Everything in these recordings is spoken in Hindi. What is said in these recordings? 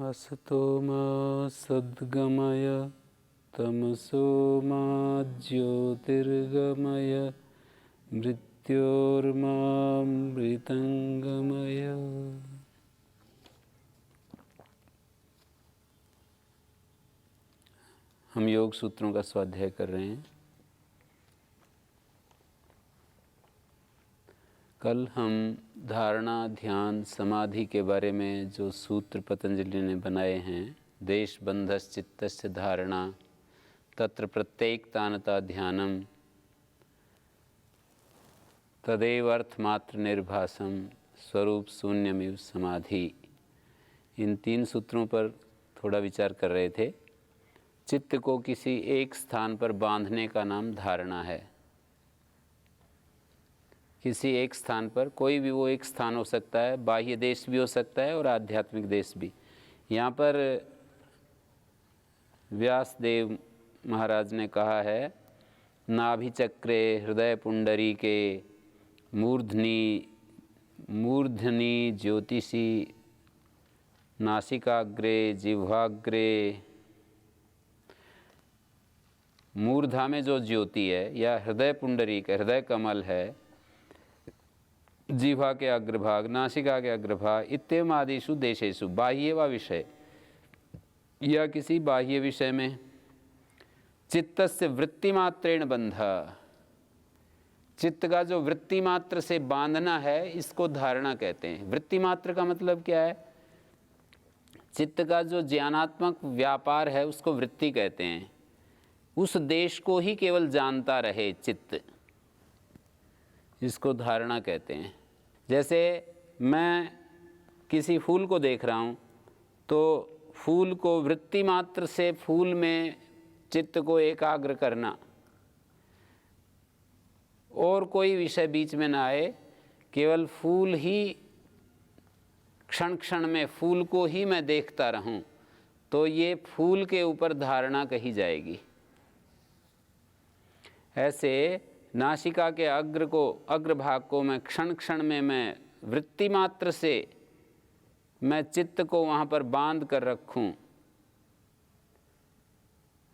असतो मा सद्गमय तमसो मा ज्योतिर्गमय मृत्योर्मामृतंगमय। हम योग सूत्रों का स्वाध्याय कर रहे हैं। कल हम धारणा, ध्यान, समाधि के बारे में जो सूत्र पतंजलि ने बनाए हैं, देश बंधस चित्तस्य धारणा तत्र प्रत्येकतानता ध्यानम तदेव अर्थमात्र निर्भासम स्वरूप शून्यमिव समाधि, इन 3 सूत्रों पर थोड़ा विचार कर रहे थे। चित्त को किसी एक स्थान पर बांधने का नाम धारणा है। किसी एक स्थान पर, कोई भी वो एक स्थान हो सकता है, बाह्य देश भी हो सकता है और आध्यात्मिक देश भी। यहाँ पर व्यासदेव महाराज ने कहा है, नाभिचक्रे हृदय पुंडरी के मूर्धनि ज्योतिषी नासिकाग्रे जिह्वाग्रे। मूर्धा में जो ज्योति है या हृदय पुंडरी का हृदय कमल है, जिह्वा के अग्रभाग, नासिका के अग्रभाग, इत्येवम् आदिषु देशेषु बाह्य व विषय या किसी बाह्य विषय में चित्तस्य वृत्तिमात्रेण बंधा, चित्त का जो वृत्ति मात्र से बांधना है, इसको धारणा कहते हैं। वृत्ति मात्र का मतलब क्या है? चित्त का जो ज्ञानात्मक व्यापार है उसको वृत्ति कहते हैं। उस देश को ही केवल जानता रहे चित्त, इसको धारणा कहते हैं। जैसे मैं किसी फूल को देख रहा हूँ तो फूल को वृत्ति मात्र से फूल में चित्त को एकाग्र करना और कोई विषय बीच में ना आए, केवल फूल ही क्षण क्षण में फूल को ही मैं देखता रहूं, तो ये फूल के ऊपर धारणा कही जाएगी। ऐसे नासिका के अग्रभाग को मैं क्षण क्षण में मैं वृत्ति मात्र से मैं चित्त को वहाँ पर बांध कर रखूं।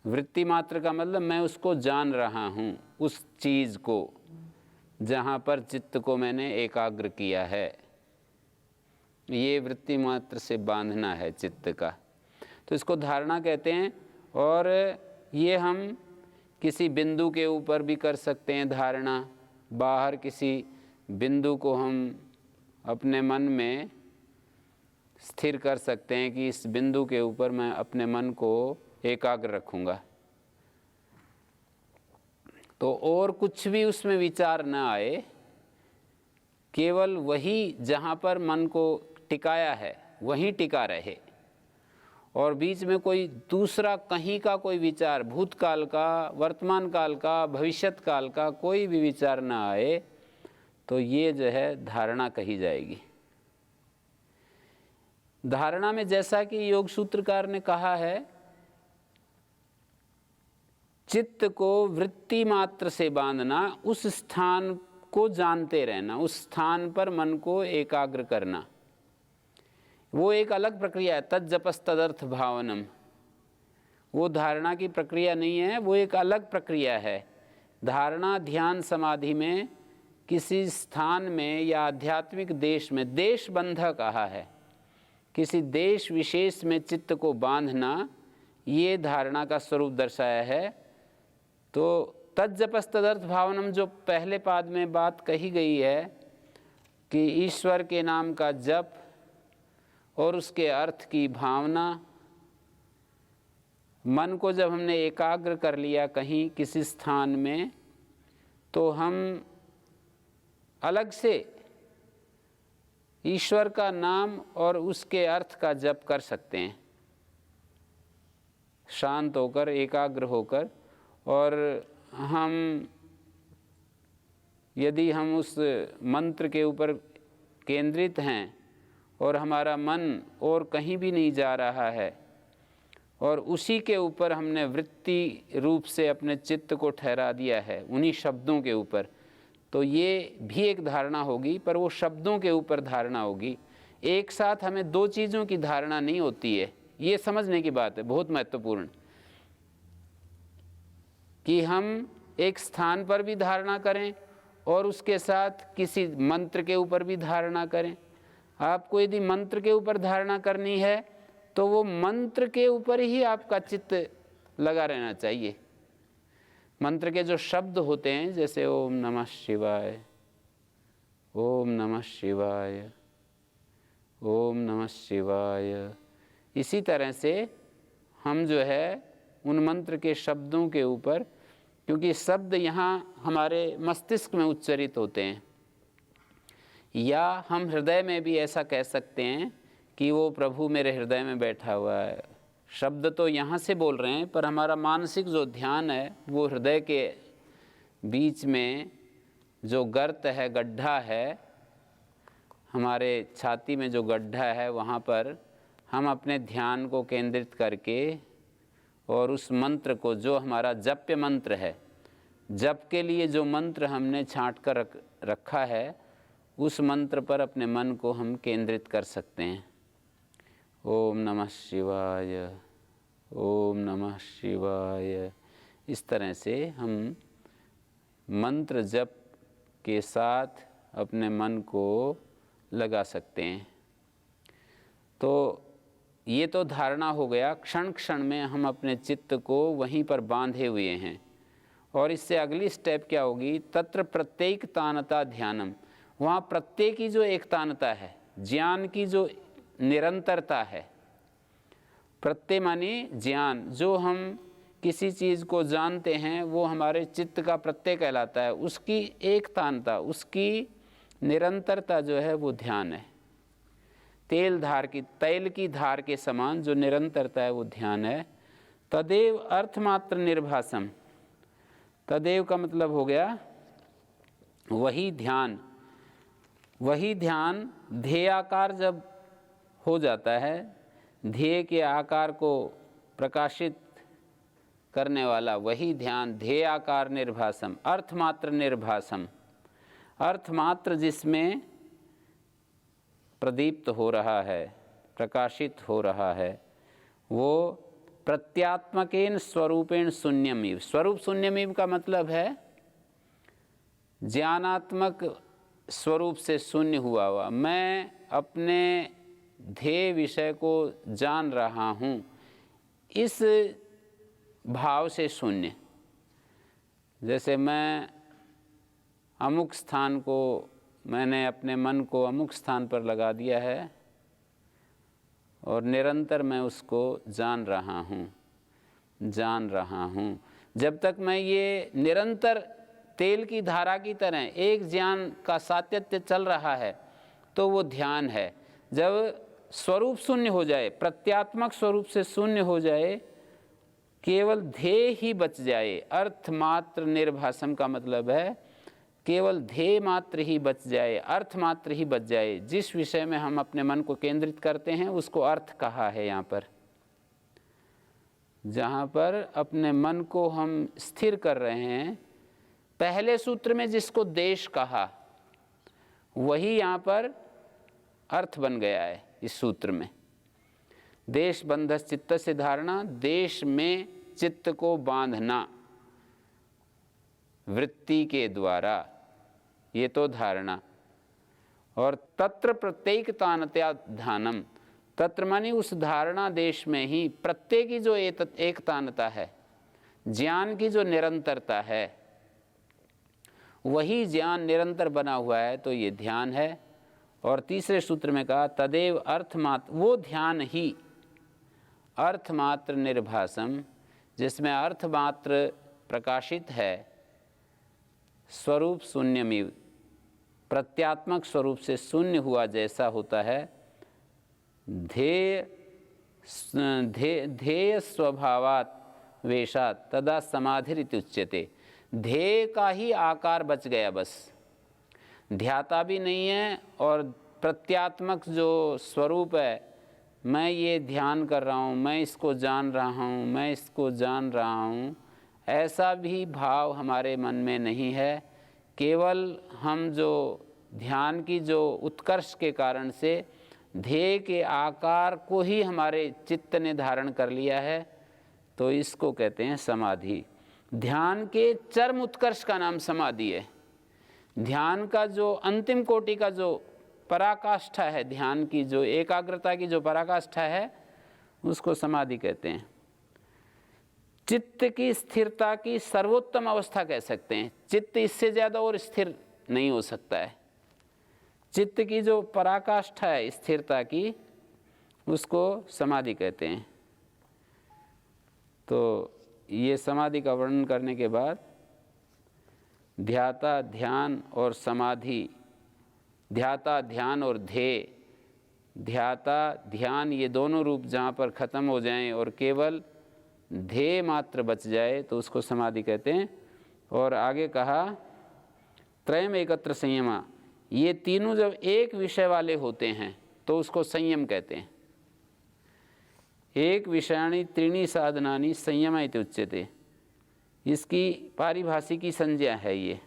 वृत्ति मात्र का मतलब मैं उसको जान रहा हूँ, उस चीज़ को जहाँ पर चित्त को मैंने एकाग्र किया है। ये वृत्ति मात्र से बांधना है चित्त का, तो इसको धारणा कहते हैं। और ये हम किसी बिंदु के ऊपर भी कर सकते हैं धारणा। बाहर किसी बिंदु को हम अपने मन में स्थिर कर सकते हैं कि इस बिंदु के ऊपर मैं अपने मन को एकाग्र रखूँगा, तो और कुछ भी उसमें विचार न आए, केवल वही जहाँ पर मन को टिकाया है वहीं टिका रहे, और बीच में कोई दूसरा कहीं का कोई विचार, भूतकाल का, वर्तमान काल का, भविष्यत काल का कोई भी विचार न आए, तो ये जो है धारणा कही जाएगी। धारणा में जैसा कि योग सूत्रकार ने कहा है, चित्त को वृत्ति मात्र से बांधना, उस स्थान को जानते रहना, उस स्थान पर मन को एकाग्र करना, वो एक अलग प्रक्रिया है। तज्जपस तदर्थ भावनम, वो धारणा की प्रक्रिया नहीं है, वो एक अलग प्रक्रिया है। धारणा, ध्यान, समाधि में किसी स्थान में या आध्यात्मिक देश में, देश बंध कहा है, किसी देश विशेष में चित्त को बांधना, ये धारणा का स्वरूप दर्शाया है। तो तज्जपस तदर्थ भावनम, जो पहले पाद में बात कही गई है कि ईश्वर के नाम का जप और उसके अर्थ की भावना, मन को जब हमने एकाग्र कर लिया कहीं किसी स्थान में, तो हम अलग से ईश्वर का नाम और उसके अर्थ का जप कर सकते हैं, शांत होकर, एकाग्र होकर। और यदि हम उस मंत्र के ऊपर केंद्रित हैं और हमारा मन और कहीं भी नहीं जा रहा है, और उसी के ऊपर हमने वृत्ति रूप से अपने चित्त को ठहरा दिया है, उन्हीं शब्दों के ऊपर, तो ये भी एक धारणा होगी, पर वो शब्दों के ऊपर धारणा होगी। एक साथ हमें 2 चीज़ों की धारणा नहीं होती है। ये समझने की बात है, बहुत महत्वपूर्ण, कि हम एक स्थान पर भी धारणा करें और उसके साथ किसी मंत्र के ऊपर भी धारणा करें। आपको यदि मंत्र के ऊपर धारणा करनी है तो वो मंत्र के ऊपर ही आपका चित्त लगा रहना चाहिए। मंत्र के जो शब्द होते हैं, जैसे ओम नमः शिवाय, ओम नमः शिवाय, ओम नमः शिवाय, इसी तरह से हम जो है उन मंत्र के शब्दों के ऊपर, क्योंकि शब्द यहाँ हमारे मस्तिष्क में उच्चारित होते हैं, या हम हृदय में भी ऐसा कह सकते हैं कि वो प्रभु मेरे हृदय में बैठा हुआ है। शब्द तो यहाँ से बोल रहे हैं, पर हमारा मानसिक जो ध्यान है वो हृदय के बीच में जो गर्त है, गड्ढा है, हमारे छाती में जो गड्ढा है, वहाँ पर हम अपने ध्यान को केंद्रित करके और उस मंत्र को, जो हमारा जप्य मंत्र है, जप के लिए जो मंत्र हमने छांट कर रखा है, उस मंत्र पर अपने मन को हम केंद्रित कर सकते हैं। ओम नमः शिवाय, ओम नमः शिवाय। इस तरह से हम मंत्र जप के साथ अपने मन को लगा सकते हैं। तो ये तो धारणा हो गया, क्षण क्षण में हम अपने चित्त को वहीं पर बांधे हुए हैं। और इससे अगली स्टेप क्या होगी? तत्र प्रत्येक तानता ध्यानम। वहाँ प्रत्येक की जो एकतानता है, ज्ञान की जो निरंतरता है, प्रत्यय माने ज्ञान, जो हम किसी चीज़ को जानते हैं वो हमारे चित्त का प्रत्यय कहलाता है। उसकी एकतानता, उसकी निरंतरता जो है वो ध्यान है। तैल की धार के समान जो निरंतरता है वो ध्यान है। तदेव अर्थमात्र निर्भासम। तदेव का मतलब हो गया वही ध्यान। वही ध्येय ध्येयाकार जब हो जाता है, ध्येय के आकार को प्रकाशित करने वाला वही ध्यान, ध्येयाकार निर्भासम, अर्थमात्र निर्भासम। अर्थमात्र जिसमें प्रदीप्त हो रहा है, प्रकाशित हो रहा है, वो प्रत्यात्मकेन स्वरूपेण शून्यमिव। स्वरूप शून्यमिव का मतलब है ज्ञानात्मक स्वरूप से शून्य हुआ। मैं अपने ध्येय विषय को जान रहा हूँ, इस भाव से शून्य। जैसे मैं अमुक स्थान को, मैंने अपने मन को अमुक स्थान पर लगा दिया है और निरंतर मैं उसको जान रहा हूँ। जब तक मैं ये निरंतर तेल की धारा की तरह एक ज्ञान का सातत्य चल रहा है तो वो ध्यान है। जब स्वरूप शून्य हो जाए, प्रत्यात्मक स्वरूप से शून्य हो जाए, केवल ध्येय ही बच जाए, अर्थमात्र निर्भासम का मतलब है केवल ध्येय मात्र ही बच जाए, अर्थ मात्र ही बच जाए। जिस विषय में हम अपने मन को केंद्रित करते हैं उसको अर्थ कहा है यहाँ पर। जहाँ पर अपने मन को हम स्थिर कर रहे हैं, पहले सूत्र में जिसको देश कहा वही यहाँ पर अर्थ बन गया है। इस सूत्र में देश बंधस चित्त से धारणा, देश में चित्त को बांधना वृत्ति के द्वारा, ये तो धारणा। और तत्र प्रत्येक तानत्या ध्यानम। तत्र मानी उस धारणा देश में ही प्रत्येक की जो एक तानता है, ज्ञान की जो निरंतरता है, वही ज्ञान निरंतर बना हुआ है, तो ये ध्यान है। और तीसरे सूत्र में कहा तदेव अर्थमात्र, वो ध्यान ही अर्थमात्र निर्भासम, जिसमें अर्थमात्र प्रकाशित है, स्वरूप शून्यमिव, प्रत्यात्मक स्वरूप से शून्य हुआ जैसा होता है, ध्येय स्वभावात वेशात तदा समाधिरिति उच्यते। ध्येय का ही आकार बच गया, बस ध्याता भी नहीं है और प्रत्यात्मक जो स्वरूप है, मैं ये ध्यान कर रहा हूँ, मैं इसको जान रहा हूँ, मैं इसको जान रहा हूँ, ऐसा भी भाव हमारे मन में नहीं है। केवल हम जो ध्यान की जो उत्कर्ष के कारण से ध्येय के आकार को ही हमारे चित्त ने धारण कर लिया है, तो इसको कहते हैं समाधि। ध्यान के चरम उत्कर्ष का नाम समाधि है। ध्यान का जो अंतिम कोटि का जो पराकाष्ठा है, ध्यान की जो एकाग्रता की जो पराकाष्ठा है, उसको समाधि कहते हैं। चित्त की स्थिरता की सर्वोत्तम अवस्था कह सकते हैं। चित्त इससे ज़्यादा और स्थिर नहीं हो सकता है। चित्त की जो पराकाष्ठा है स्थिरता की, उसको समाधि कहते हैं। तो ये समाधि का वर्णन करने के बाद ध्याता, ध्यान और समाधि, ध्याता, ध्यान और ध्येय, ध्याता, ध्यान ये दोनों रूप जहाँ पर ख़त्म हो जाएं और केवल ध्येय मात्र बच जाए तो उसको समाधि कहते हैं। और आगे कहा त्रयम एकत्र संयमा, ये तीनों जब एक विषय वाले होते हैं तो उसको संयम कहते हैं। एक विषयाणि त्रीणि साधनानि संयम इति उच्यते, इसकी पारिभाषिकी संज्ञा है ये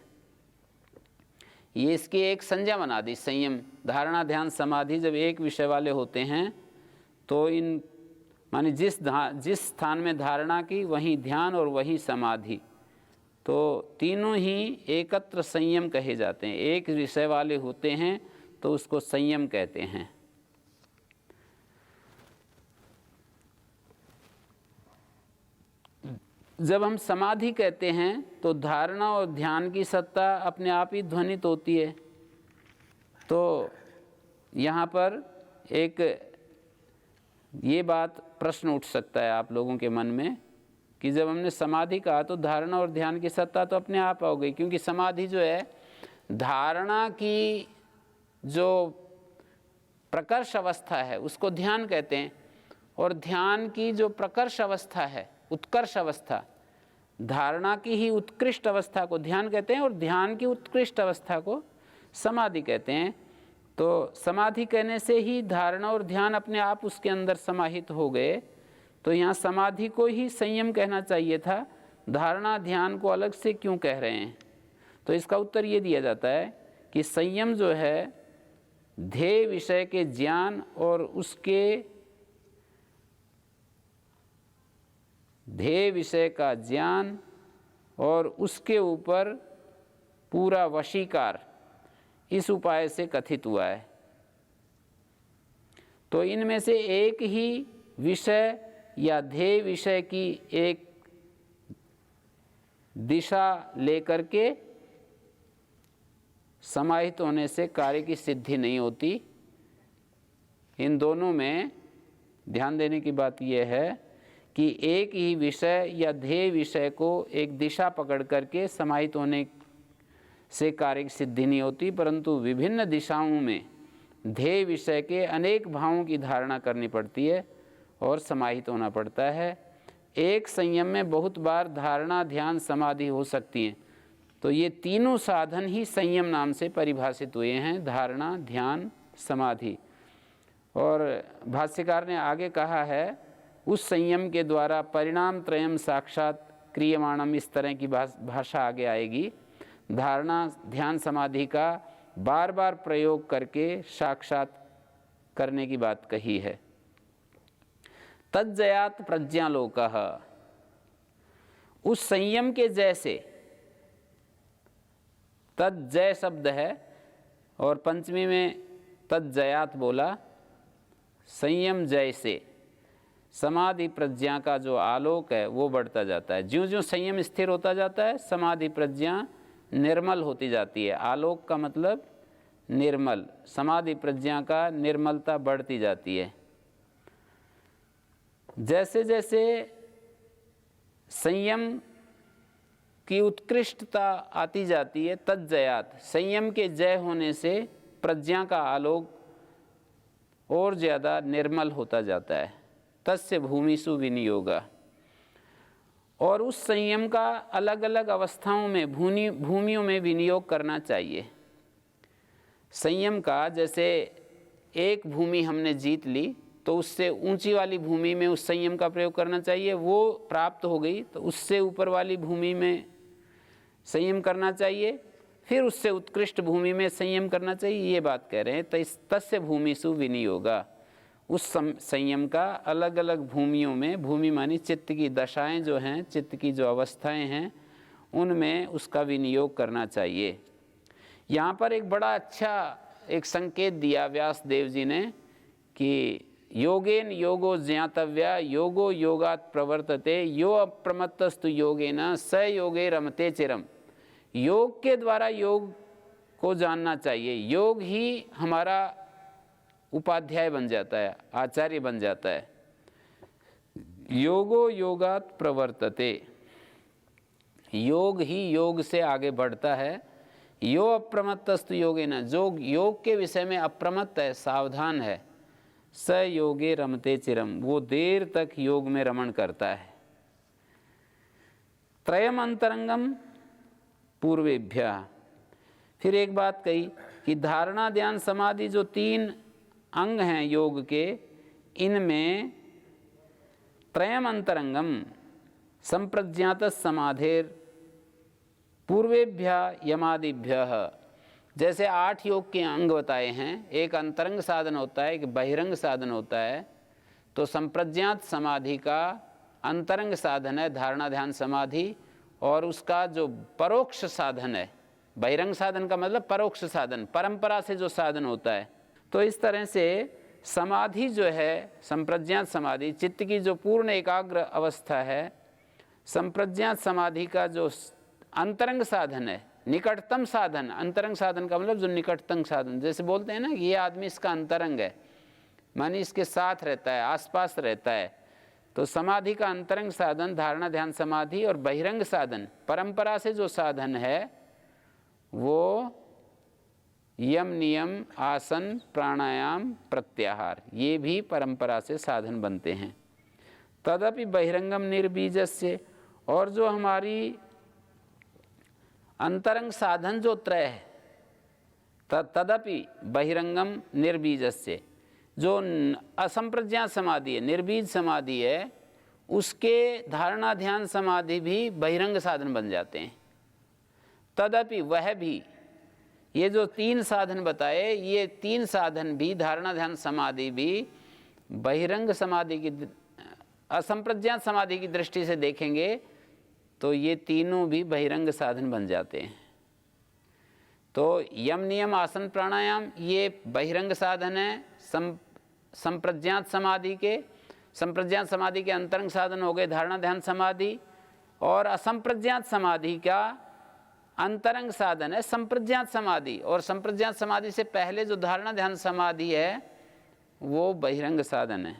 इसकी एक संज्ञा बना दी। संयम, धारणा, ध्यान, समाधि जब एक विषय वाले होते हैं तो इन माने जिस स्थान में धारणा की वहीं ध्यान और वहीं समाधि, तो तीनों ही एकत्र संयम कहे जाते हैं। एक विषय वाले होते हैं तो उसको संयम कहते हैं। जब हम समाधि कहते हैं तो धारणा और ध्यान की सत्ता अपने आप ही ध्वनित होती है। तो यहाँ पर एक ये बात प्रश्न उठ सकता है आप लोगों के मन में कि जब हमने समाधि कहा तो धारणा और ध्यान की सत्ता तो अपने आप हो गई, क्योंकि समाधि जो है धारणा की जो प्रकर्ष अवस्था है उसको ध्यान कहते हैं, और ध्यान की जो प्रकर्ष अवस्था है, उत्कर्ष अवस्था, धारणा की ही उत्कृष्ट अवस्था को ध्यान कहते हैं और ध्यान की उत्कृष्ट अवस्था को समाधि कहते हैं। तो समाधि कहने से ही धारणा और ध्यान अपने आप उसके अंदर समाहित हो गए। तो यहाँ समाधि को ही संयम कहना चाहिए था, धारणा ध्यान को अलग से क्यों कह रहे हैं? तो इसका उत्तर ये दिया जाता है कि संयम जो है ध्येय विषय के ज्ञान और उसके ध्येय विषय का ज्ञान और उसके ऊपर पूरा वशीकार, इस उपाय से कथित हुआ है। तो इनमें से एक ही विषय या ध्येय विषय की एक दिशा लेकर के समाहित होने से कार्य की सिद्धि नहीं होती। इन दोनों में ध्यान देने की बात यह है कि एक ही विषय या ध्येय विषय को एक दिशा पकड़ करके समाहित होने से कार्य की सिद्धि नहीं होती, परंतु विभिन्न दिशाओं में ध्येय विषय के अनेक भावों की धारणा करनी पड़ती है और समाहित होना पड़ता है। एक संयम में बहुत बार धारणा, ध्यान, समाधि हो सकती हैं। तो ये तीनों साधन ही संयम नाम से परिभाषित हुए हैं, धारणा, ध्यान, समाधि। और भाष्यकार ने आगे कहा है उस संयम के द्वारा परिणाम त्रयम साक्षात क्रियमाणम, इस तरह की भाषा आगे आएगी। धारणा, ध्यान, समाधि का बार बार प्रयोग करके साक्षात करने की बात कही है। तज्जयात प्रज्ञालोकः, उस संयम के जैसे, तज्जय शब्द है और पंचमी में तज्जयात बोला, संयम जैसे समाधि प्रज्ञा का जो आलोक है वो बढ़ता जाता है। ज्यों ज्यों संयम स्थिर होता जाता है समाधि प्रज्ञा निर्मल होती जाती है। आलोक का मतलब निर्मल, समाधि प्रज्ञा का निर्मलता बढ़ती जाती है। जैसे जैसे संयम की उत्कृष्टता आती जाती है, तज्जयात, संयम के जय होने से प्रज्ञा का आलोक और ज़्यादा निर्मल होता जाता है। तस्य भूमिषु विनियोगा, और उस संयम का अलग अलग अवस्थाओं में भूमियों में विनियोग करना चाहिए। संयम का जैसे एक भूमि हमने जीत ली तो उससे ऊंची वाली भूमि में उस संयम का प्रयोग करना चाहिए। वो प्राप्त हो गई तो उससे ऊपर वाली भूमि में संयम करना चाहिए। फिर उससे उत्कृष्ट भूमि में संयम करना चाहिए, ये बात कह रहे हैं। तस्य भूमिषु विनियोगा, उस संयम का अलग अलग भूमियों में, भूमि मानी चित्त की दशाएं जो हैं, चित्त की जो अवस्थाएं हैं, उनमें उसका विनियोग करना चाहिए। यहाँ पर एक बड़ा अच्छा एक संकेत दिया व्यास देव जी ने कि योगेन योगो ज्ञातव्या योगो योगात् प्रवर्तते यो अप्रमत्तस्तु योगेन स योगे रमते चिरम। योग के द्वारा योग को जानना चाहिए। योग ही हमारा उपाध्याय बन जाता है, आचार्य बन जाता है। योगो योगात् प्रवर्तते, योग ही योग से आगे बढ़ता है। यो अप्रमत्तस्तु योगेन, जो योग के विषय में अप्रमत्त है, सावधान है, स योगे रमते चिरम, वो देर तक योग में रमण करता है। त्रयम अंतरंगम पूर्वेभ्य, फिर एक बात कही कि धारणा ध्यान समाधि जो 3 अंग हैं योग के, इनमें त्रयम अंतरंगम संप्रज्ञात समाधेर पूर्वेभ्य यमादिभ्य, जैसे 8 योग के अंग बताए हैं। एक अंतरंग साधन होता है, एक बहिरंग साधन होता है। तो संप्रज्ञात समाधि का अंतरंग साधन है धारणा ध्यान समाधि, और उसका जो परोक्ष साधन है, बहिरंग साधन का मतलब परोक्ष साधन, परंपरा से जो साधन होता है। तो इस तरह से समाधि जो है, संप्रज्ञात समाधि, चित्त की जो पूर्ण एकाग्र अवस्था है, संप्रज्ञात समाधि का जो अंतरंग साधन है, निकटतम साधन, अंतरंग साधन का मतलब जो निकटतम साधन, जैसे बोलते हैं ना कि ये आदमी इसका अंतरंग है, मानी इसके साथ रहता है, आसपास रहता है। तो समाधि का अंतरंग साधन धारणा ध्यान समाधि, और बहिरंग साधन परंपरा से जो साधन है वो यम नियम आसन प्राणायाम प्रत्याहार, ये भी परंपरा से साधन बनते हैं। तदपि बहिरंगम निर्बीजस्य, और जो हमारी अंतरंग साधन जो त्रय है, तदपि बहिरंगम निर्बीजस्य, जो असंप्रज्ञात समाधि है, निर्बीज समाधि है, उसके धारणा ध्यान समाधि भी बहिरंग साधन बन जाते हैं। तदपि, वह भी, ये जो 3 साधन बताए, ये 3 साधन भी, धारणा ध्यान समाधि भी बहिरंग समाधि की, असंप्रज्ञात समाधि की दृष्टि से देखेंगे तो ये तीनों भी बहिरंग साधन बन जाते हैं। तो यम नियम आसन प्राणायाम ये बहिरंग साधन है संप्रज्ञात समाधि के। संप्रज्ञात समाधि के अंतरंग साधन हो गए धारणा ध्यान समाधि, और असंप्रज्ञात समाधि का अंतरंग साधन है संप्रज्ञात समाधि, और संप्रज्ञात समाधि से पहले जो धारणा ध्यान समाधि है वो बहिरंग साधन है।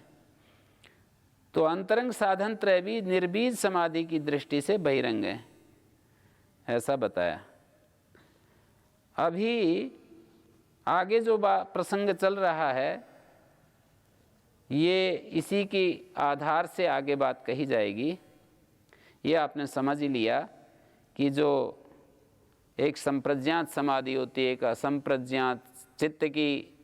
तो अंतरंग साधन त्रय भी निर्बीज समाधि की दृष्टि से बहिरंग है, ऐसा बताया। अभी आगे जो प्रसंग चल रहा है ये इसी की आधार से आगे बात कही जाएगी। ये आपने समझ ही लिया कि जो एक संप्रज्ञात समाधि होती है, एक असंप्रज्ञात, चित्त की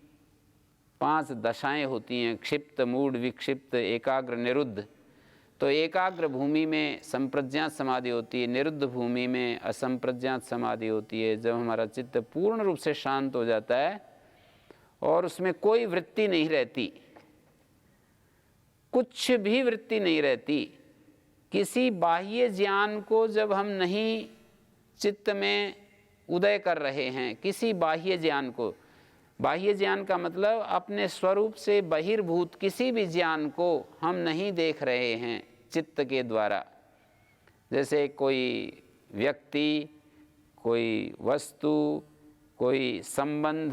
5 दशाएं होती हैं, क्षिप्त मूढ़ विक्षिप्त एकाग्र निरुद्ध। तो एकाग्र भूमि में संप्रज्ञात समाधि होती है, निरुद्ध भूमि में असंप्रज्ञात समाधि होती है। जब हमारा चित्त पूर्ण रूप से शांत हो जाता है और उसमें कोई वृत्ति नहीं रहती, कुछ भी वृत्ति नहीं रहती, किसी बाह्य ज्ञान को जब हम नहीं चित्त में उदय कर रहे हैं, किसी बाह्य ज्ञान को, बाह्य ज्ञान का मतलब अपने स्वरूप से बहिर्भूत किसी भी ज्ञान को हम नहीं देख रहे हैं चित्त के द्वारा। जैसे कोई व्यक्ति, कोई वस्तु, कोई संबंध,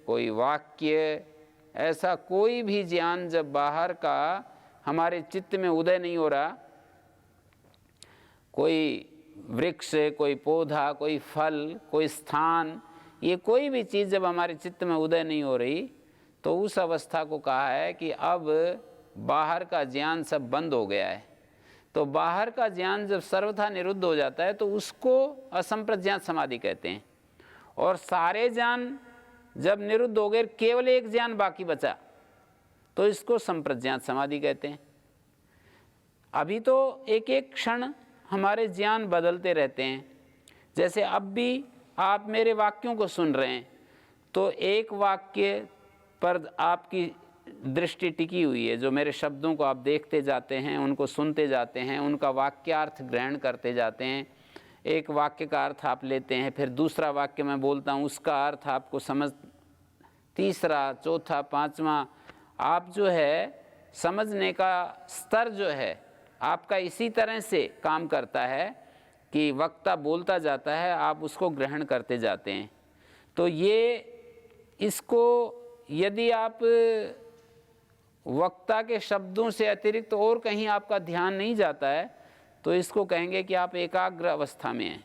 कोई वाक्य, ऐसा कोई भी ज्ञान जब बाहर का हमारे चित्त में उदय नहीं हो रहा, कोई वृक्ष, कोई पौधा, कोई फल, कोई स्थान, ये कोई भी चीज़ जब हमारे चित्त में उदय नहीं हो रही तो उस अवस्था को कहा है कि अब बाहर का ज्ञान सब बंद हो गया है। तो बाहर का ज्ञान जब सर्वथा निरुद्ध हो जाता है तो उसको असंप्रज्ञात समाधि कहते हैं। और सारे ज्ञान जब निरुद्ध हो गए, केवल एक ज्ञान बाकी बचा, तो इसको संप्रज्ञात समाधि कहते हैं। अभी तो एक एक क्षण हमारे ज्ञान बदलते रहते हैं। जैसे अब भी आप मेरे वाक्यों को सुन रहे हैं, तो एक वाक्य पर आपकी दृष्टि टिकी हुई है, जो मेरे शब्दों को आप देखते जाते हैं, उनको सुनते जाते हैं, उनका वाक्यार्थ ग्रहण करते जाते हैं। एक वाक्य का अर्थ आप लेते हैं, फिर दूसरा वाक्य मैं बोलता हूँ, उसका अर्थ आपको समझ, तीसरा, चौथा, पांचवा, आप जो है समझने का स्तर जो है आपका इसी तरह से काम करता है कि वक्ता बोलता जाता है, आप उसको ग्रहण करते जाते हैं। तो ये इसको यदि आप वक्ता के शब्दों से अतिरिक्त और कहीं आपका ध्यान नहीं जाता है, तो इसको कहेंगे कि आप एकाग्र अवस्था में हैं।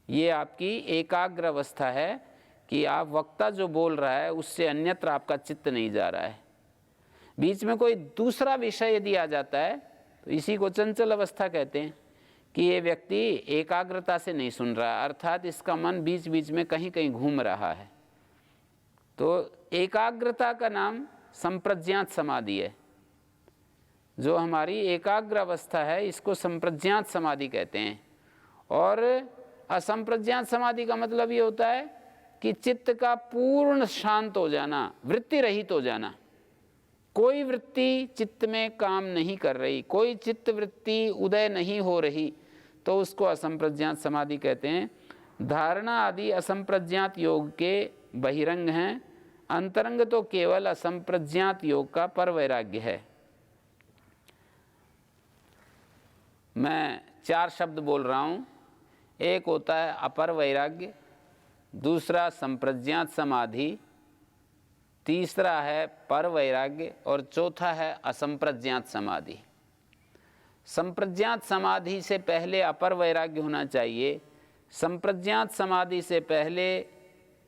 ये आपकी एकाग्र अवस्था है कि आप वक्ता जो बोल रहा है उससे अन्यत्र आपका चित्त नहीं जा रहा है। बीच में कोई दूसरा विषय यदि आ जाता है तो इसी को चंचल अवस्था कहते हैं कि ये व्यक्ति एकाग्रता से नहीं सुन रहा, अर्थात इसका मन बीच बीच में कहीं कहीं घूम रहा है। तो एकाग्रता का नाम संप्रज्ञात समाधि है। जो हमारी एकाग्र अवस्था है इसको संप्रज्ञात समाधि कहते हैं। और असंप्रज्ञात समाधि का मतलब ये होता है कि चित्त का पूर्ण शांत हो जाना, वृत्ति रहित हो जाना। कोई वृत्ति चित्त में काम नहीं कर रही, कोई चित्त वृत्ति उदय नहीं हो रही, तो उसको असंप्रज्ञात समाधि कहते हैं। धारणा आदि असंप्रज्ञात योग के बहिरंग हैं, अंतरंग तो केवल असंप्रज्ञात योग का पर वैराग्य है। मैं 4 शब्द बोल रहा हूँ। एक होता है अपर वैराग्य, दूसरा संप्रज्ञात समाधि, तीसरा है पर वैराग्य और चौथा है असंप्रज्ञात समाधि। संप्रज्ञात समाधि से पहले अपर वैराग्य होना चाहिए। संप्रज्ञात समाधि से पहले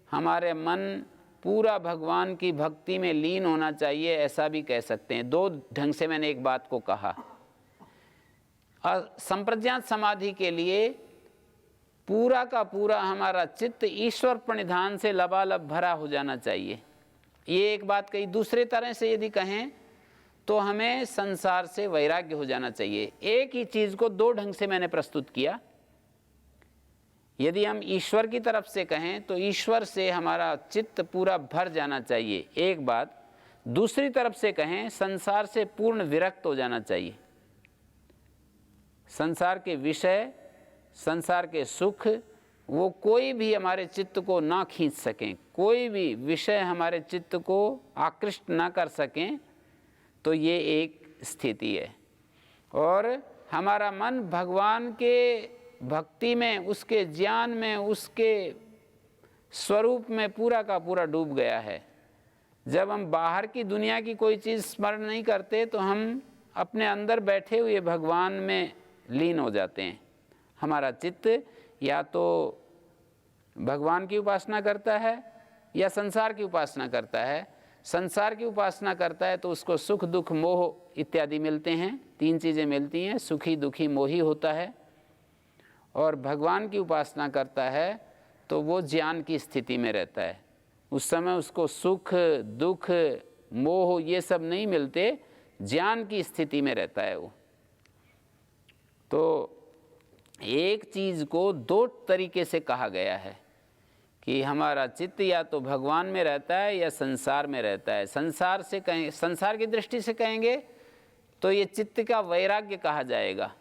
हमारे मन पूरा भगवान की भक्ति में लीन होना चाहिए, ऐसा भी कह सकते हैं। 2 ढंग से मैंने एक बात को कहा। संप्रज्ञात समाधि के लिए पूरा का पूरा हमारा चित्त ईश्वर प्रणिधान से लबालब भरा हो जाना चाहिए, ये एक बात कही। दूसरे तरह से यदि कहें तो हमें संसार से वैराग्य हो जाना चाहिए। एक ही चीज को 2 ढंग से मैंने प्रस्तुत किया। यदि हम ईश्वर की तरफ से कहें तो ईश्वर से हमारा चित्त पूरा भर जाना चाहिए, एक बात। दूसरी तरफ से कहें संसार से पूर्ण विरक्त हो जाना चाहिए। संसार के विषय, संसार के सुख, वो कोई भी हमारे चित्त को ना खींच सकें, कोई भी विषय हमारे चित्त को आकृष्ट ना कर सकें, तो ये एक स्थिति है। और हमारा मन भगवान के भक्ति में, उसके ज्ञान में, उसके स्वरूप में पूरा का पूरा डूब गया है। जब हम बाहर की दुनिया की कोई चीज़ स्मरण नहीं करते तो हम अपने अंदर बैठे हुए भगवान में लीन हो जाते हैं। हमारा चित्त या तो भगवान की उपासना करता है या संसार की उपासना करता है। संसार की उपासना करता है तो उसको सुख, दुख, मोह इत्यादि मिलते हैं। 3 चीज़ें मिलती हैं, सुखी, दुखी, मोही होता है। और भगवान की उपासना करता है तो वो ज्ञान की स्थिति में रहता है। उस समय उसको सुख, दुख, मोह ये सब नहीं मिलते, ज्ञान की स्थिति में रहता है वो। तो एक चीज़ को 2 तरीके से कहा गया है कि हमारा चित्त या तो भगवान में रहता है या संसार में रहता है। संसार से कहें, संसार की दृष्टि से कहेंगे तो ये चित्त का वैराग्य कहा जाएगा,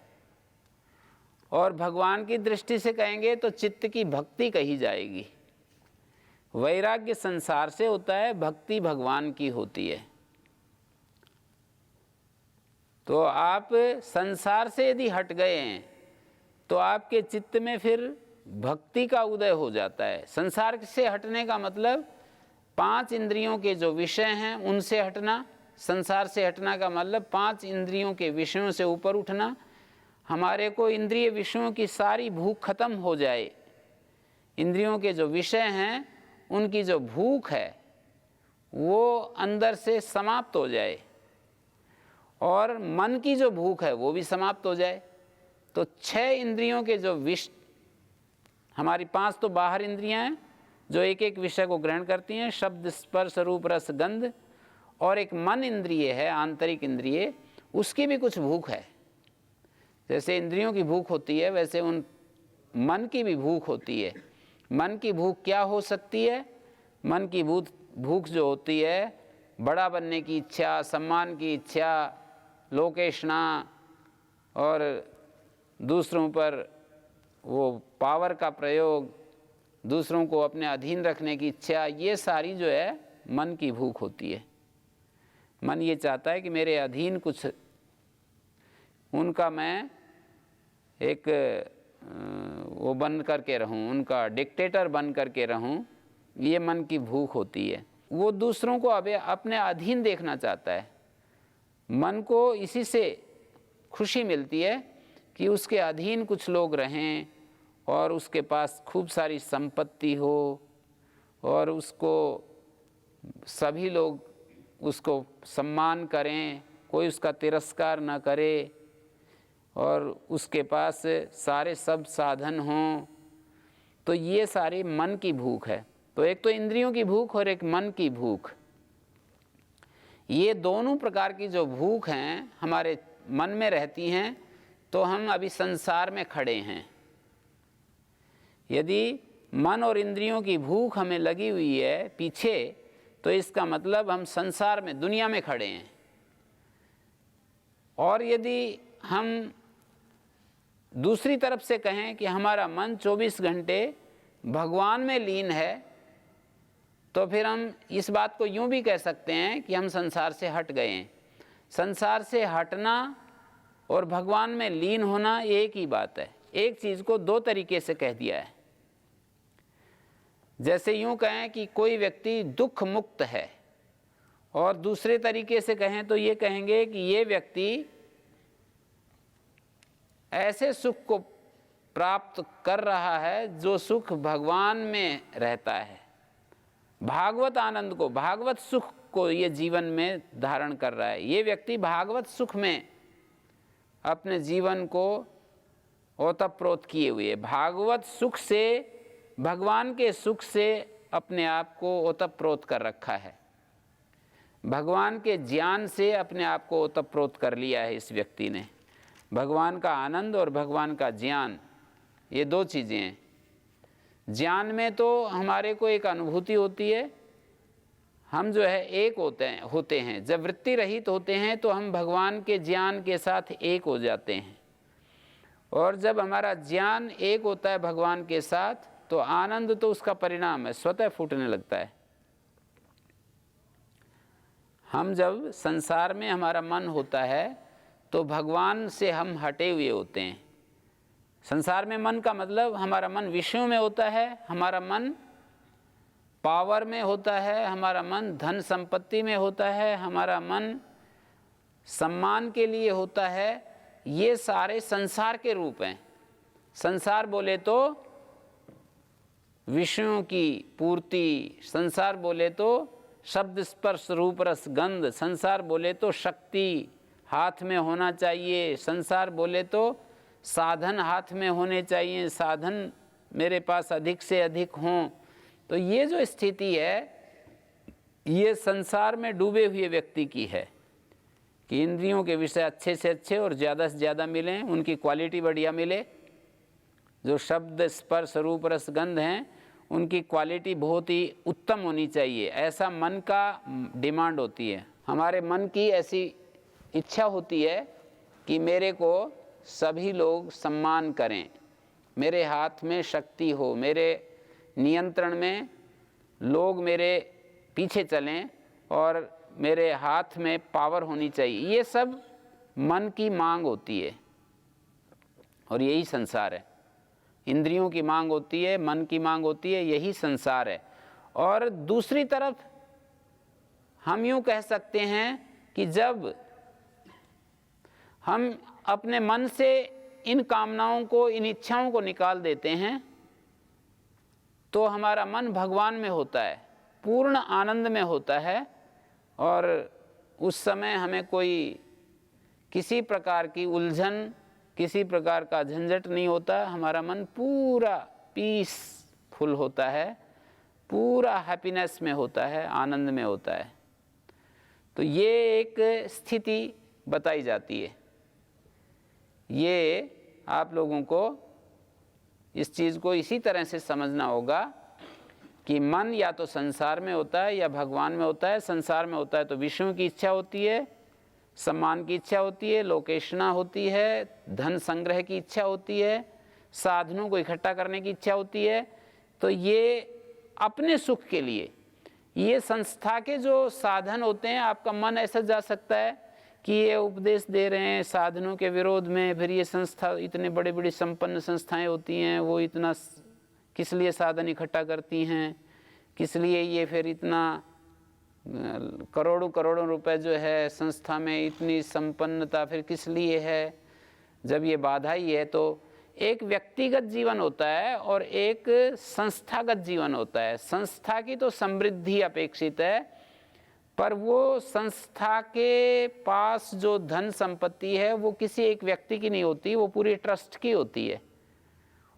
और भगवान की दृष्टि से कहेंगे तो चित्त की भक्ति कही जाएगी। वैराग्य संसार से होता है, भक्ति भगवान की होती है। तो आप संसार से यदि हट गए हैं तो आपके चित्त में फिर भक्ति का उदय हो जाता है। संसार से हटने का मतलब 5 इंद्रियों के जो विषय हैं उनसे हटना। संसार से हटना का मतलब 5 इंद्रियों के विषयों से ऊपर उठना। हमारे को इंद्रिय विषयों की सारी भूख खत्म हो जाए, इंद्रियों के जो विषय हैं उनकी जो भूख है वो अंदर से समाप्त हो जाए, और मन की जो भूख है वो भी समाप्त हो जाए। तो 6 इंद्रियों के जो हमारी 5 तो बाहर इंद्रियां हैं जो एक एक विषय को ग्रहण करती हैं, शब्द, स्पर्श, रूप, रस, गंध, और एक मन इंद्रिय है, आंतरिक इंद्रिय, उसकी भी कुछ भूख है। जैसे इंद्रियों की भूख होती है वैसे उन मन की भी भूख होती है। मन की भूख क्या हो सकती है? मन की भूख जो होती है, बड़ा बनने की इच्छा, सम्मान की इच्छा, लोकेशना और दूसरों पर वो पावर का प्रयोग, दूसरों को अपने अधीन रखने की इच्छा, ये सारी जो है मन की भूख होती है। मन ये चाहता है कि मेरे अधीन कुछ, उनका मैं एक वो बन करके रहूं, उनका डिक्टेटर बन करके रहूं, ये मन की भूख होती है। वो दूसरों को अब अपने अधीन देखना चाहता है। मन को इसी से खुशी मिलती है कि उसके अधीन कुछ लोग रहें और उसके पास खूब सारी संपत्ति हो और उसको सभी लोग उसको सम्मान करें, कोई उसका तिरस्कार न करे और उसके पास सारे सब साधन हों। तो ये सारी मन की भूख है। तो एक तो इंद्रियों की भूख और एक मन की भूख, ये दोनों प्रकार की जो भूख हैं हमारे मन में रहती हैं, तो हम अभी संसार में खड़े हैं। यदि मन और इंद्रियों की भूख हमें लगी हुई है पीछे, तो इसका मतलब हम संसार में, दुनिया में खड़े हैं। और यदि हम दूसरी तरफ से कहें कि हमारा मन 24 घंटे भगवान में लीन है, तो फिर हम इस बात को यूं भी कह सकते हैं कि हम संसार से हट गए हैं। संसार से हटना और भगवान में लीन होना एक ही बात है। एक चीज़ को दो तरीके से कह दिया है। जैसे यूं कहें कि कोई व्यक्ति दुख मुक्त है, और दूसरे तरीके से कहें तो ये कहेंगे कि ये व्यक्ति ऐसे सुख को प्राप्त कर रहा है जो सुख भगवान में रहता है। भागवत आनंद को, भागवत सुख को ये जीवन में धारण कर रहा है। ये व्यक्ति भागवत सुख में अपने जीवन को ओतप्रोत किए हुए, भागवत सुख से, भगवान के सुख से अपने आप को ओतप्रोत कर रखा है। भगवान के ज्ञान से अपने आप को ओतप्रोत कर लिया है इस व्यक्ति ने। भगवान का आनंद और भगवान का ज्ञान, ये दो चीज़ें हैं। ज्ञान में तो हमारे को एक अनुभूति होती है, हम जो है एक होते हैं। जब वृत्ति रहित होते हैं तो हम भगवान के ज्ञान के साथ एक हो जाते हैं, और जब हमारा ज्ञान एक होता है भगवान के साथ, तो आनंद तो उसका परिणाम है, स्वतः फूटने लगता है। हम जब संसार में हमारा मन होता है तो भगवान से हम हटे हुए होते हैं। संसार में मन का मतलब हमारा मन विषयों में होता है, हमारा मन पावर में होता है, हमारा मन धन संपत्ति में होता है, हमारा मन सम्मान के लिए होता है। ये सारे संसार के रूप हैं। संसार बोले तो विषयों की पूर्ति, संसार बोले तो शब्द स्पर्श रूप रस गंध, संसार बोले तो शक्ति हाथ में होना चाहिए, संसार बोले तो साधन हाथ में होने चाहिए, साधन मेरे पास अधिक से अधिक हों। तो ये जो स्थिति है ये संसार में डूबे हुए व्यक्ति की है कि इंद्रियों के विषय अच्छे से अच्छे और ज़्यादा से ज़्यादा मिलें, उनकी क्वालिटी बढ़िया मिले। जो शब्द स्पर्श रूप रस गंध हैं उनकी क्वालिटी बहुत ही उत्तम होनी चाहिए, ऐसा मन का डिमांड होती है। हमारे मन की ऐसी इच्छा होती है कि मेरे को सभी लोग सम्मान करें, मेरे हाथ में शक्ति हो, मेरे नियंत्रण में लोग मेरे पीछे चलें और मेरे हाथ में पावर होनी चाहिए। ये सब मन की मांग होती है और यही संसार है। इंद्रियों की मांग होती है, मन की मांग होती है, यही संसार है। और दूसरी तरफ हम यूँ कह सकते हैं कि जब हम अपने मन से इन कामनाओं को, इन इच्छाओं को निकाल देते हैं तो हमारा मन भगवान में होता है, पूर्ण आनंद में होता है, और उस समय हमें कोई किसी प्रकार की उलझन, किसी प्रकार का झंझट नहीं होता। हमारा मन पूरा पीसफुल होता है, पूरा हैप्पीनेस में होता है, आनंद में होता है। तो ये एक स्थिति बताई जाती है। ये आप लोगों को इस चीज़ को इसी तरह से समझना होगा कि मन या तो संसार में होता है या भगवान में होता है। संसार में होता है तो विषयों की इच्छा होती है, सम्मान की इच्छा होती है, लोकेशना होती है, धन संग्रह की इच्छा होती है, साधनों को इकट्ठा करने की इच्छा होती है। तो ये अपने सुख के लिए ये संस्था के जो साधन होते हैं। आपका मन ऐसा जा सकता है कि ये उपदेश दे रहे हैं साधनों के विरोध में, फिर ये संस्था इतने बड़ी बड़ी संपन्न संस्थाएं होती हैं, वो इतना किस लिए साधन इकट्ठा करती हैं, किस लिए ये फिर इतना करोड़ों करोड़ों रुपए जो है संस्था में इतनी संपन्नता फिर किस लिए है, जब ये बाधा ही है। तो एक व्यक्तिगत जीवन होता है और एक संस्थागत जीवन होता है। संस्था की तो समृद्धि अपेक्षित है, पर वो संस्था के पास जो धन संपत्ति है वो किसी एक व्यक्ति की नहीं होती, वो पूरी ट्रस्ट की होती है,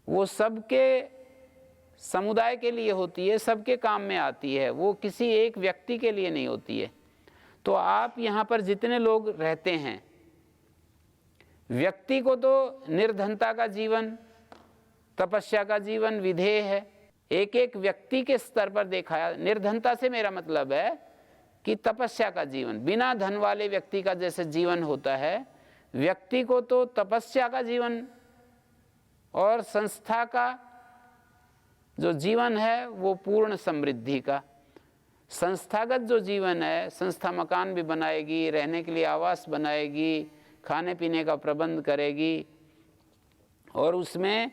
वो सबके समुदाय के लिए होती है, सबके काम में आती है, वो किसी एक व्यक्ति के लिए नहीं होती है। तो आप यहाँ पर जितने लोग रहते हैं, व्यक्ति को तो निर्धनता का जीवन, तपस्या का जीवन विधेय है। एक एक व्यक्ति के स्तर पर देखा है। निर्धनता से मेरा मतलब है कि तपस्या का जीवन, बिना धन वाले व्यक्ति का जैसे जीवन होता है, व्यक्ति को तो तपस्या का जीवन और संस्था का जो जीवन है वो पूर्ण समृद्धि का। संस्थागत जो जीवन है, संस्था मकान भी बनाएगी, रहने के लिए आवास बनाएगी, खाने पीने का प्रबंध करेगी, और उसमें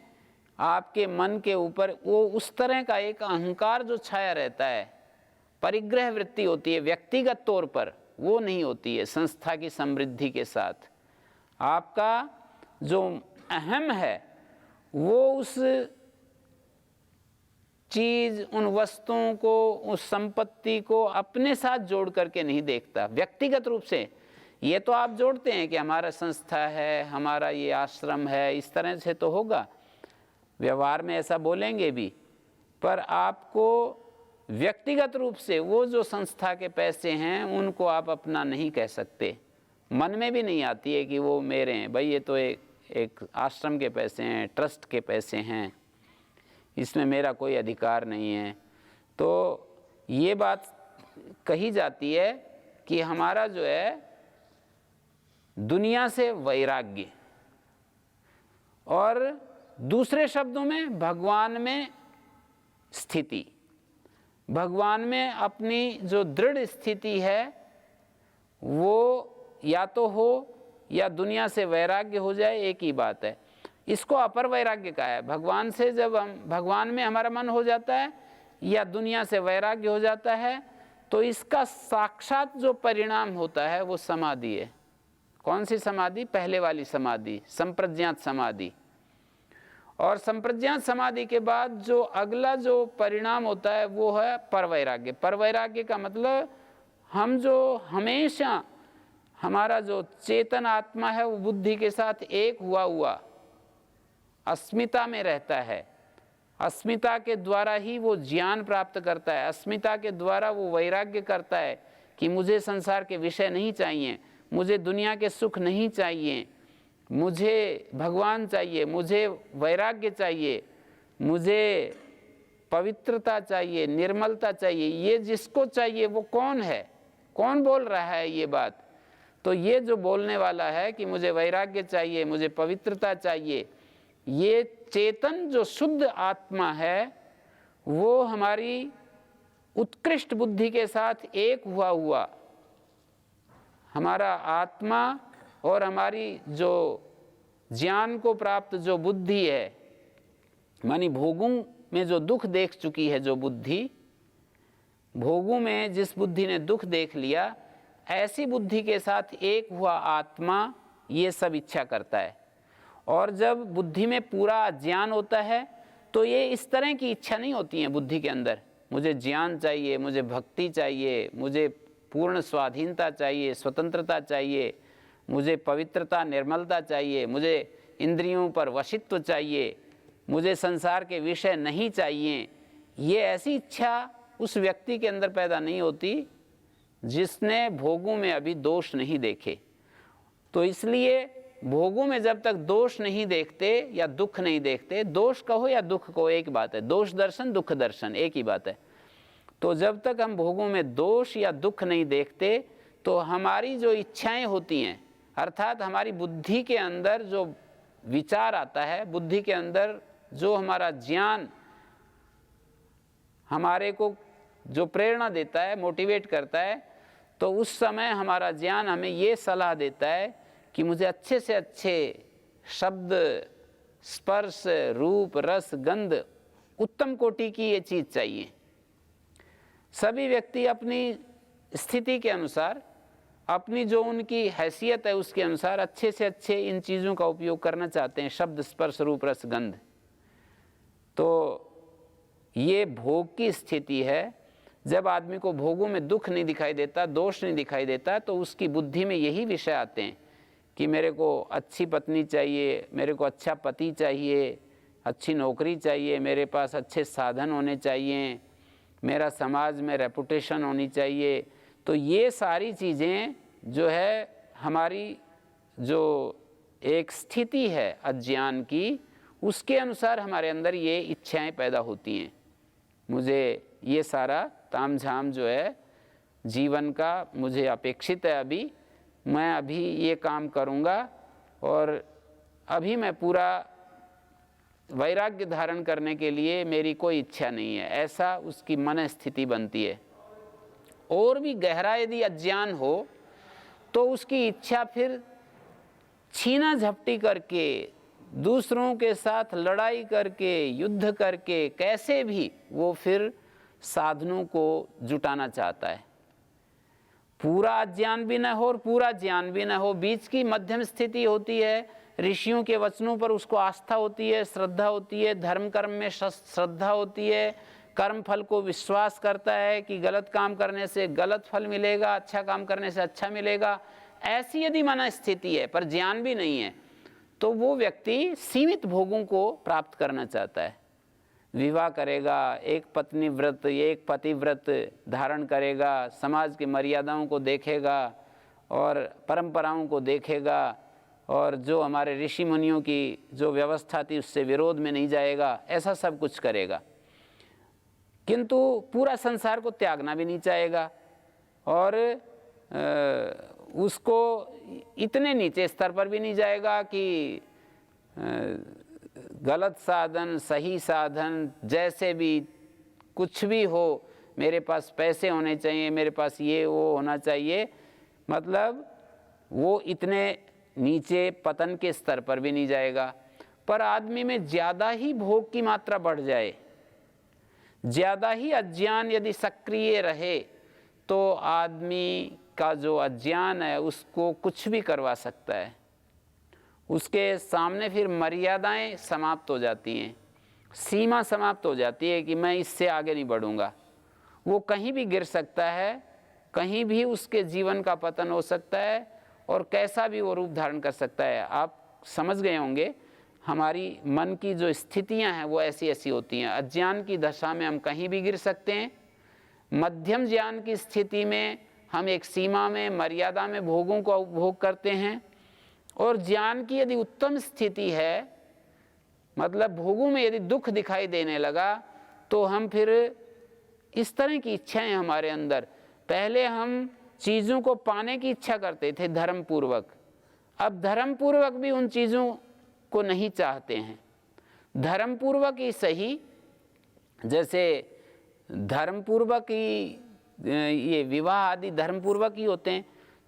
आपके मन के ऊपर वो उस तरह का एक अहंकार जो छाया रहता है, परिग्रह वृत्ति होती है व्यक्तिगत तौर पर, वो नहीं होती है संस्था की समृद्धि के साथ। आपका जो अहम है वो उस चीज़, उन वस्तुओं को, उस संपत्ति को अपने साथ जोड़ करके नहीं देखता व्यक्तिगत रूप से। ये तो आप जोड़ते हैं कि हमारा संस्था है, हमारा ये आश्रम है, इस तरह से तो होगा, व्यवहार में ऐसा बोलेंगे भी, पर आपको व्यक्तिगत रूप से वो जो संस्था के पैसे हैं उनको आप अपना नहीं कह सकते। मन में भी नहीं आती है कि वो मेरे हैं, भाई ये तो एक आश्रम के पैसे हैं, ट्रस्ट के पैसे हैं, इसमें मेरा कोई अधिकार नहीं है। तो ये बात कही जाती है कि हमारा जो है दुनिया से वैराग्य, और दूसरे शब्दों में भगवान में स्थिति, भगवान में अपनी जो दृढ़ स्थिति है वो या तो हो या दुनिया से वैराग्य हो जाए, एक ही बात है। इसको अपर वैराग्य कहा है। भगवान से जब हम भगवान में हमारा मन हो जाता है या दुनिया से वैराग्य हो जाता है, तो इसका साक्षात जो परिणाम होता है वो समाधि है। कौन सी समाधि? पहले वाली समाधि, संप्रज्ञात समाधि। और संप्रज्ञात समाधि के बाद जो अगला जो परिणाम होता है वो है परवैराग्य। परवैराग्य का मतलब हम जो हमेशा हमारा जो चेतन आत्मा है वो बुद्धि के साथ एक हुआ अस्मिता में रहता है। अस्मिता के द्वारा ही वो ज्ञान प्राप्त करता है, अस्मिता के द्वारा वो वैराग्य करता है कि मुझे संसार के विषय नहीं चाहिए, मुझे दुनिया के सुख नहीं चाहिए, मुझे भगवान चाहिए, मुझे वैराग्य चाहिए, मुझे पवित्रता चाहिए, निर्मलता चाहिए। ये जिसको चाहिए वो कौन है? कौन बोल रहा है ये बात? तो ये जो बोलने वाला है कि मुझे वैराग्य चाहिए, मुझे पवित्रता चाहिए, ये चेतन जो शुद्ध आत्मा है वो हमारी उत्कृष्ट बुद्धि के साथ एक हुआ हमारा आत्मा और हमारी जो ज्ञान को प्राप्त जो बुद्धि है, मानी भोगों में जो दुख देख चुकी है जो बुद्धि, भोगों में जिस बुद्धि ने दुख देख लिया, ऐसी बुद्धि के साथ एक हुआ आत्मा ये सब इच्छा करता है। और जब बुद्धि में पूरा ज्ञान होता है तो ये इस तरह की इच्छा नहीं होती है बुद्धि के अंदर, मुझे ज्ञान चाहिए, मुझे भक्ति चाहिए, मुझे पूर्ण स्वाधीनता चाहिए, स्वतंत्रता चाहिए, मुझे पवित्रता निर्मलता चाहिए, मुझे इंद्रियों पर वशित्व चाहिए, मुझे संसार के विषय नहीं चाहिए। ये ऐसी इच्छा उस व्यक्ति के अंदर पैदा नहीं होती जिसने भोगों में अभी दोष नहीं देखे। तो इसलिए भोगों में जब तक दोष नहीं देखते या दुख नहीं देखते, दोष कहो या दुख कहो एक बात है, दोष दर्शन दुख दर्शन एक ही बात है। तो जब तक हम भोगों में दोष या दुख नहीं देखते तो हमारी जो इच्छाएं होती हैं, अर्थात हमारी बुद्धि के अंदर जो विचार आता है, बुद्धि के अंदर जो हमारा ज्ञान हमारे को जो प्रेरणा देता है, मोटिवेट करता है, तो उस समय हमारा ज्ञान हमें ये सलाह देता है कि मुझे अच्छे से अच्छे शब्द, स्पर्श, रूप, रस, गंध, उत्तम कोटि की ये चीज़ चाहिए। सभी व्यक्ति अपनी स्थिति के अनुसार, अपनी जो उनकी हैसियत है उसके अनुसार अच्छे से अच्छे इन चीज़ों का उपयोग करना चाहते हैं, शब्द, स्पर्श, रूप, रस, गंध। तो ये भोग की स्थिति है। जब आदमी को भोगों में दुख नहीं दिखाई देता, दोष नहीं दिखाई देता, तो उसकी बुद्धि में यही विषय आते हैं कि मेरे को अच्छी पत्नी चाहिए, मेरे को अच्छा पति चाहिए, अच्छी नौकरी चाहिए, मेरे पास अच्छे साधन होने चाहिए, मेरा समाज में रेपुटेशन होनी चाहिए। तो ये सारी चीज़ें जो है हमारी जो एक स्थिति है अज्ञान की, उसके अनुसार हमारे अंदर ये इच्छाएं पैदा होती हैं। मुझे ये सारा तामझाम जो है जीवन का मुझे अपेक्षित है, अभी मैं अभी ये काम करूँगा और अभी मैं पूरा वैराग्य धारण करने के लिए मेरी कोई इच्छा नहीं है, ऐसा उसकी मन स्थिति बनती है। और भी गहरा यदि अज्ञान हो तो उसकी इच्छा फिर छीना झपटी करके, दूसरों के साथ लड़ाई करके, युद्ध करके, कैसे भी वो फिर साधनों को जुटाना चाहता है। पूरा अज्ञान भी न हो और पूरा ज्ञान भी न हो, बीच की मध्यम स्थिति होती है। ऋषियों के वचनों पर उसको आस्था होती है, श्रद्धा होती है, धर्म कर्म में श्रद्धा होती है, कर्म फल को विश्वास करता है कि गलत काम करने से गलत फल मिलेगा, अच्छा काम करने से अच्छा मिलेगा। ऐसी यदि मन स्थिति है पर ज्ञान भी नहीं है तो वो व्यक्ति सीमित भोगों को प्राप्त करना चाहता है। विवाह करेगा, एक पत्नी व्रत, एक पति व्रत धारण करेगा, समाज की मर्यादाओं को देखेगा और परंपराओं को देखेगा, और जो हमारे ऋषि मुनियों की जो व्यवस्था थी उससे विरोध में नहीं जाएगा, ऐसा सब कुछ करेगा। किंतु पूरा संसार को त्यागना भी नहीं चाहेगा और उसको इतने नीचे स्तर पर भी नहीं जाएगा कि गलत साधन, सही साधन, जैसे भी कुछ भी हो, मेरे पास पैसे होने चाहिए, मेरे पास ये वो होना चाहिए, मतलब वो इतने नीचे पतन के स्तर पर भी नहीं जाएगा। पर आदमी में ज़्यादा ही भोग की मात्रा बढ़ जाए, ज़्यादा ही अज्ञान यदि सक्रिय रहे तो आदमी का जो अज्ञान है उसको कुछ भी करवा सकता है। उसके सामने फिर मर्यादाएं समाप्त हो जाती हैं, सीमा समाप्त हो जाती है कि मैं इससे आगे नहीं बढ़ूंगा। वो कहीं भी गिर सकता है, कहीं भी उसके जीवन का पतन हो सकता है और कैसा भी वो रूप धारण कर सकता है। आप समझ गए होंगे हमारी मन की जो स्थितियां हैं वो ऐसी ऐसी होती हैं। अज्ञान की दशा में हम कहीं भी गिर सकते हैं, मध्यम ज्ञान की स्थिति में हम एक सीमा में, मर्यादा में भोगों को उपभोग करते हैं, और ज्ञान की यदि उत्तम स्थिति है, मतलब भोगों में यदि दुख दिखाई देने लगा, तो हम फिर इस तरह की इच्छाएं हमारे अंदर, पहले हम चीज़ों को पाने की इच्छा करते थे धर्म पूर्वक, अब धर्म पूर्वक भी उन चीज़ों को नहीं चाहते हैं। धर्म पूर्वक ही सही, जैसे धर्म पूर्वक ही ये विवाह आदि धर्म पूर्वक ही होते हैं,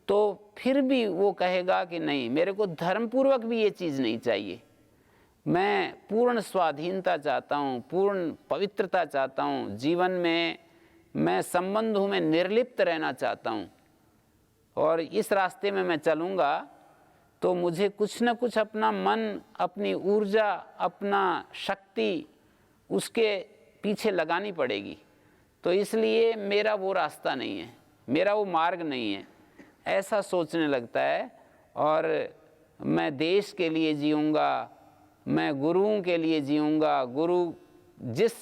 तो फिर भी वो कहेगा कि नहीं, मेरे को धर्म पूर्वक भी ये चीज़ नहीं चाहिए, मैं पूर्ण स्वाधीनता चाहता हूँ, पूर्ण पवित्रता चाहता हूँ, जीवन में मैं संबंधों में निर्लिप्त रहना चाहता हूँ, और इस रास्ते में मैं चलूँगा तो मुझे कुछ न कुछ अपना मन, अपनी ऊर्जा, अपना शक्ति उसके पीछे लगानी पड़ेगी। तो इसलिए मेरा वो रास्ता नहीं है, मेरा वो मार्ग नहीं है, ऐसा सोचने लगता है। और मैं देश के लिए जीऊँगा, मैं गुरुओं के लिए जीऊँगा, गुरु जिस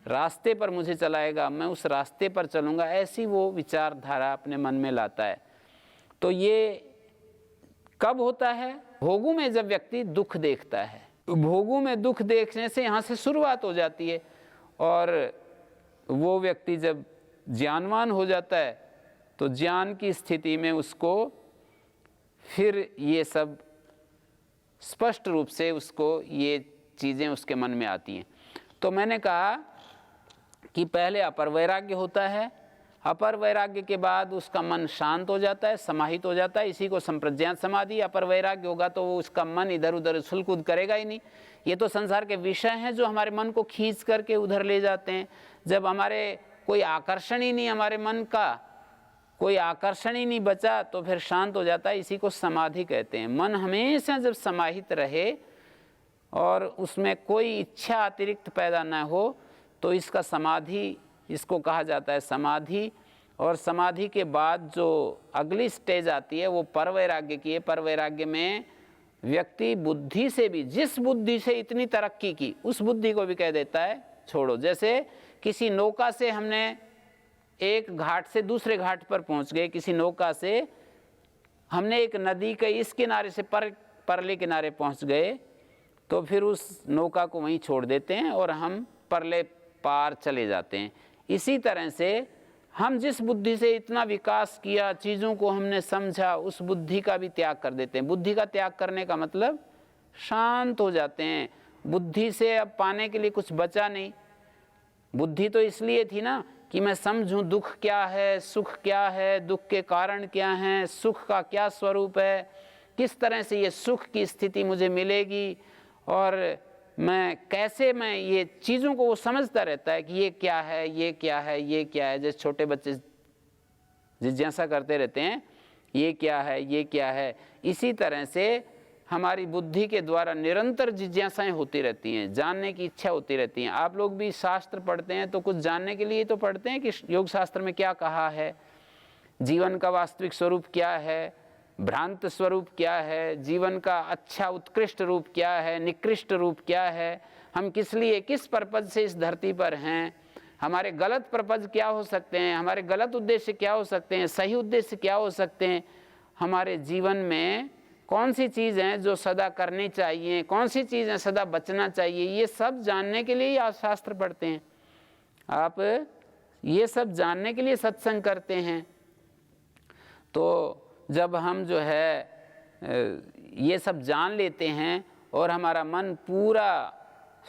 रास्ते पर मुझे चलाएगा मैं उस रास्ते पर चलूँगा, ऐसी वो विचारधारा अपने मन में लाता है। तो ये कब होता है? भोगों में जब व्यक्ति दुख देखता है। भोगों में दुख देखने से यहाँ से शुरुआत हो जाती है, और वो व्यक्ति जब ज्ञानवान हो जाता है तो ज्ञान की स्थिति में उसको फिर ये सब स्पष्ट रूप से उसको ये चीज़ें उसके मन में आती हैं। तो मैंने कहा कि पहले अपर वैराग्य होता है, अपर वैराग्य के बाद उसका मन शांत हो जाता है, समाहित हो जाता है, इसी को संप्रज्ञात समाधि। अपर वैराग्य होगा तो वो उसका मन इधर उधर उछल कूद करेगा ही नहीं। ये तो संसार के विषय हैं जो हमारे मन को खींच करके उधर ले जाते हैं। जब हमारे कोई आकर्षण ही नहीं, हमारे मन का कोई आकर्षण ही नहीं बचा, तो फिर शांत हो जाता है। इसी को समाधि कहते हैं। मन हमेशा जब समाहित रहे और उसमें कोई इच्छा अतिरिक्त पैदा न हो, तो इसका समाधि, इसको कहा जाता है समाधि। और समाधि के बाद जो अगली स्टेज आती है वो परवैराग्य की है। परवैराग्य में व्यक्ति बुद्धि से भी, जिस बुद्धि से इतनी तरक्की की, उस बुद्धि को भी कह देता है छोड़ो। जैसे किसी नौका से हमने एक घाट से दूसरे घाट पर पहुंच गए, किसी नौका से हमने एक नदी के इस किनारे से परले किनारे पहुंच गए, तो फिर उस नौका को वहीं छोड़ देते हैं और हम परले पार चले जाते हैं। इसी तरह से हम जिस बुद्धि से इतना विकास किया, चीज़ों को हमने समझा, उस बुद्धि का भी त्याग कर देते हैं। बुद्धि का त्याग करने का मतलब शांत हो जाते हैं। बुद्धि से अब पाने के लिए कुछ बचा नहीं। बुद्धि तो इसलिए थी ना कि मैं समझूं दुख क्या है, सुख क्या है, दुख के कारण क्या हैं, सुख का क्या स्वरूप है, किस तरह से ये सुख की स्थिति मुझे मिलेगी, और मैं कैसे, मैं ये चीज़ों को वो समझता रहता है कि ये क्या है, ये क्या है, ये क्या है। जैसे छोटे बच्चे जिज्ञासा करते रहते हैं, ये क्या है, ये क्या है। इसी तरह से हमारी बुद्धि के द्वारा निरंतर जिज्ञासाएं होती रहती हैं, जानने की इच्छा होती रहती हैं। आप लोग भी शास्त्र पढ़ते हैं तो कुछ जानने के लिए तो पढ़ते हैं कि योग शास्त्र में क्या कहा है, जीवन का वास्तविक स्वरूप क्या है, भ्रांत स्वरूप क्या है, जीवन का अच्छा उत्कृष्ट रूप क्या है, निकृष्ट रूप क्या है, हम किस लिए, किस पर्पज से इस धरती पर हैं, हमारे गलत पर्पज क्या हो सकते हैं, हमारे गलत उद्देश्य क्या हो सकते हैं, सही उद्देश्य क्या हो सकते हैं, हमारे जीवन में कौन सी चीज़ हैं जो सदा करनी चाहिए, कौन सी चीज़ें सदा बचना चाहिए। ये सब जानने के लिए ही आप शास्त्र पढ़ते हैं। आप ये सब जानने के लिए सत्संग करते हैं। तो जब हम जो है ये सब जान लेते हैं और हमारा मन पूरा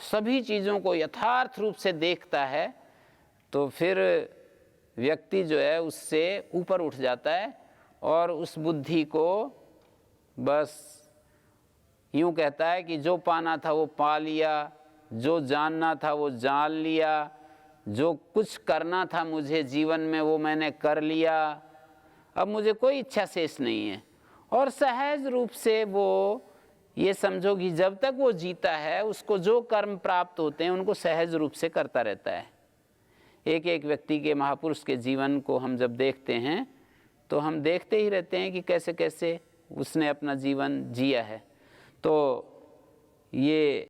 सभी चीज़ों को यथार्थ रूप से देखता है, तो फिर व्यक्ति जो है उससे ऊपर उठ जाता है और उस बुद्धि को बस यूँ कहता है कि जो पाना था वो पा लिया, जो जानना था वो जान लिया, जो कुछ करना था मुझे जीवन में वो मैंने कर लिया, अब मुझे कोई इच्छा शेष नहीं है। और सहज रूप से वो ये समझो कि जब तक वो जीता है उसको जो कर्म प्राप्त होते हैं उनको सहज रूप से करता रहता है। एक एक व्यक्ति के, महापुरुष के जीवन को हम जब देखते हैं तो हम देखते ही रहते हैं कि कैसे कैसे उसने अपना जीवन जिया है। तो ये